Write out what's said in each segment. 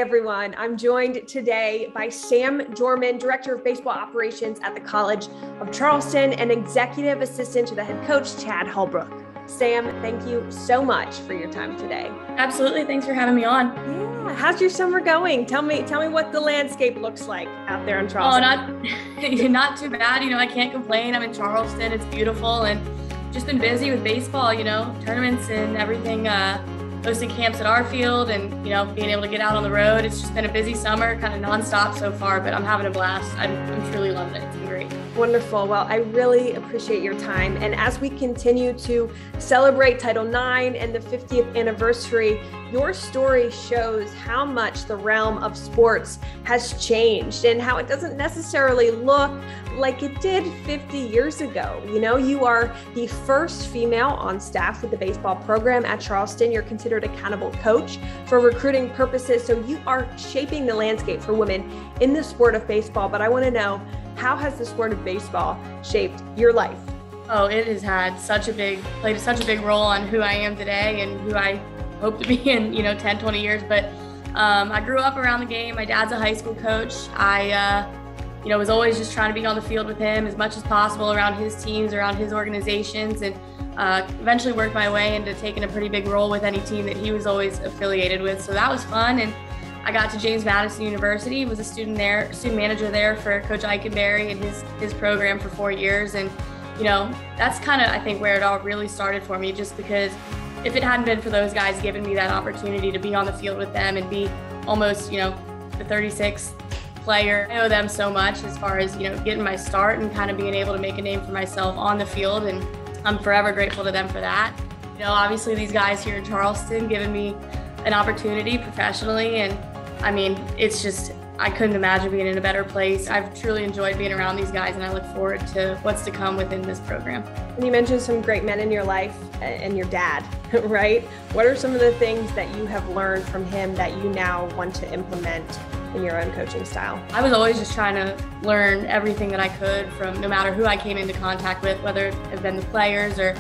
Everyone, I'm joined today by Sam Gjormand, Director of Baseball Operations at the College of Charleston and Executive Assistant to the head coach, Chad Holbrook. Sam, thank you so much for your time today. Absolutely. Thanks for having me on. Yeah. How's your summer going? Tell me what the landscape looks like out there in Charleston. Not too bad. I can't complain. I'm in Charleston. It's beautiful and just been busy with baseball, tournaments and everything, hosting camps at our field and, being able to get out on the road. It's just been a busy summer, kind of nonstop so far, but I'm having a blast. I'm truly loving it. It's been great. Wonderful. Well, I really appreciate your time. And as we continue to celebrate Title IX and the 50th anniversary, your story shows how much the realm of sports has changed and how it doesn't necessarily look like it did 50 years ago. You are the first female on staff with the baseball program at Charleston. You're considered accountable coach for recruiting purposes. So you are shaping the landscape for women in the sport of baseball. But I want to know, how has the sport of baseball shaped your life? Oh, it has played such a big role on who I am today and who I hope to be in, 10, 20 years. But I grew up around the game. My dad's a high school coach. I was always just trying to be on the field with him as much as possible around his teams, around his organizations, and eventually worked my way into taking a pretty big role with any team that he was always affiliated with. So that was fun. And I got to James Madison University, was a student manager there for Coach Eikenberry and his program for 4 years. And, that's kind of, I think, where it all really started for me, just because if it hadn't been for those guys giving me that opportunity to be on the field with them and be almost, the 36th player, I owe them so much as far as, getting my start and kind of being able to make a name for myself on the field. And I'm forever grateful to them for that. Obviously these guys here in Charleston giving me an opportunity professionally. And it's just, I couldn't imagine being in a better place. I've truly enjoyed being around these guys and I look forward to what's to come within this program. And you mentioned some great men in your life and your dad, right? What are some of the things that you have learned from him that you now want to implement in your own coaching style? I was always just trying to learn everything that I could from no matter who I came into contact with, whether it have been the players or,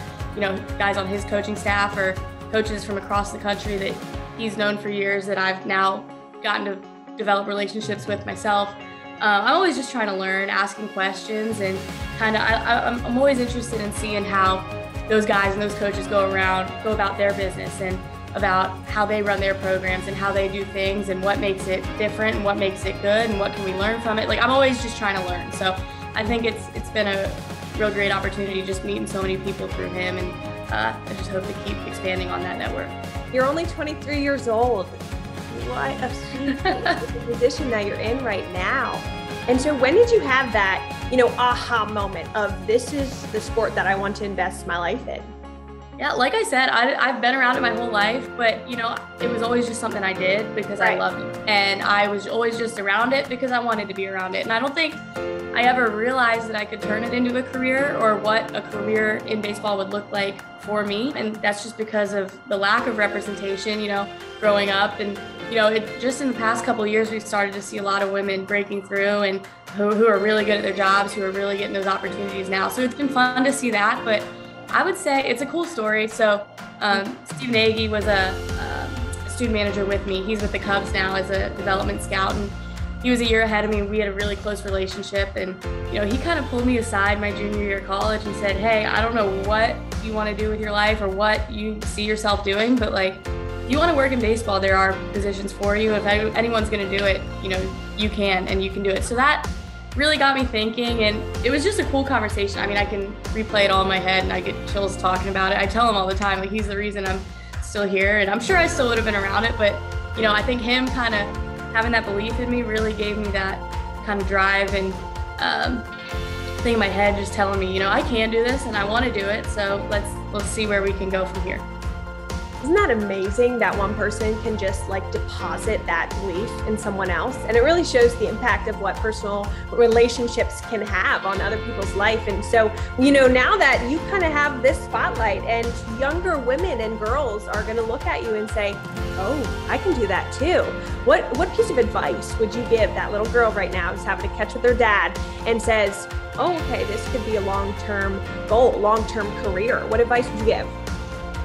guys on his coaching staff or coaches from across the country that he's known for years that I've now gotten to develop relationships with myself. I'm always just trying to learn, asking questions, and I'm always interested in seeing how those guys and those coaches go about their business and about how they run their programs and how they do things and what makes it different and what makes it good and what can we learn from it. I'm always just trying to learn. So I think it's been a real great opportunity just meeting so many people through him, and I just hope to keep expanding on that network. You're only 23 years old. What a sweet position that you're in right now. And so when did you have that, aha moment of this is the sport that I want to invest my life in? Yeah, like I said, I've been around it my whole life, but it was always just something I did because I loved it. And I was always just around it because I wanted to be around it. And I don't think I ever realized that I could turn it into a career or what a career in baseball would look like for me. And that's just because of the lack of representation, growing up. And, just in the past couple of years, we've started to see a lot of women breaking through and who are really good at their jobs, who are really getting those opportunities now. So it's been fun to see that, but I would say it's a cool story. So Steve Nagy was a student manager with me. He's with the Cubs now as a development scout, and he was a year ahead of me. We had a really close relationship, and he kind of pulled me aside my junior year of college and said, hey, I don't know what you want to do with your life or what you see yourself doing, but if you want to work in baseball, there are positions for you. If anyone's going to do it, you can, and you can do it. So that really got me thinking, and it was just a cool conversation. I can replay it all in my head and I get chills talking about it. I tell him all the time, he's the reason I'm still here, and I'm sure I still would have been around it, but I think him kind of having that belief in me really gave me that kind of drive and thing in my head just telling me, I can do this and I want to do it, so let's see where we can go from here. Isn't that amazing that one person can just deposit that belief in someone else? And it really shows the impact of what personal relationships can have on other people's life. And so, now that you kind of have this spotlight and younger women and girls are going to look at you and say, oh, I can do that too. What piece of advice would you give that little girl right now who's having to catch with her dad and says, oh, okay, this could be a long-term goal, long-term career? What advice would you give?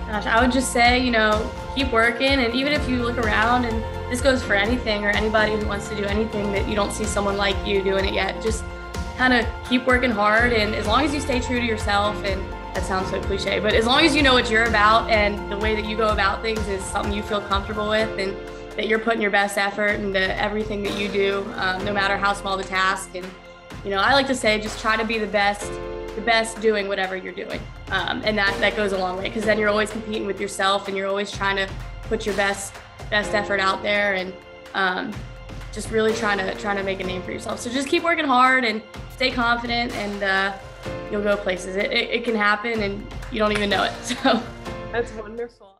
Gosh, I would just say, keep working. And even if you look around and this goes for anything or anybody who wants to do anything that you don't see someone like you doing it yet. Just kind of keep working hard, and as long as you stay true to yourself, and that sounds so cliche, but as long as you know what you're about and the way that you go about things is something you feel comfortable with, and that you're putting your best effort into everything that you do, no matter how small the task. And I like to say, just try to be the best doing whatever you're doing, and that goes a long way, because then you're always competing with yourself, and you're always trying to put your best effort out there, and just really trying to make a name for yourself. So just keep working hard and stay confident, and you'll go places. It can happen, and you don't even know it. So that's wonderful.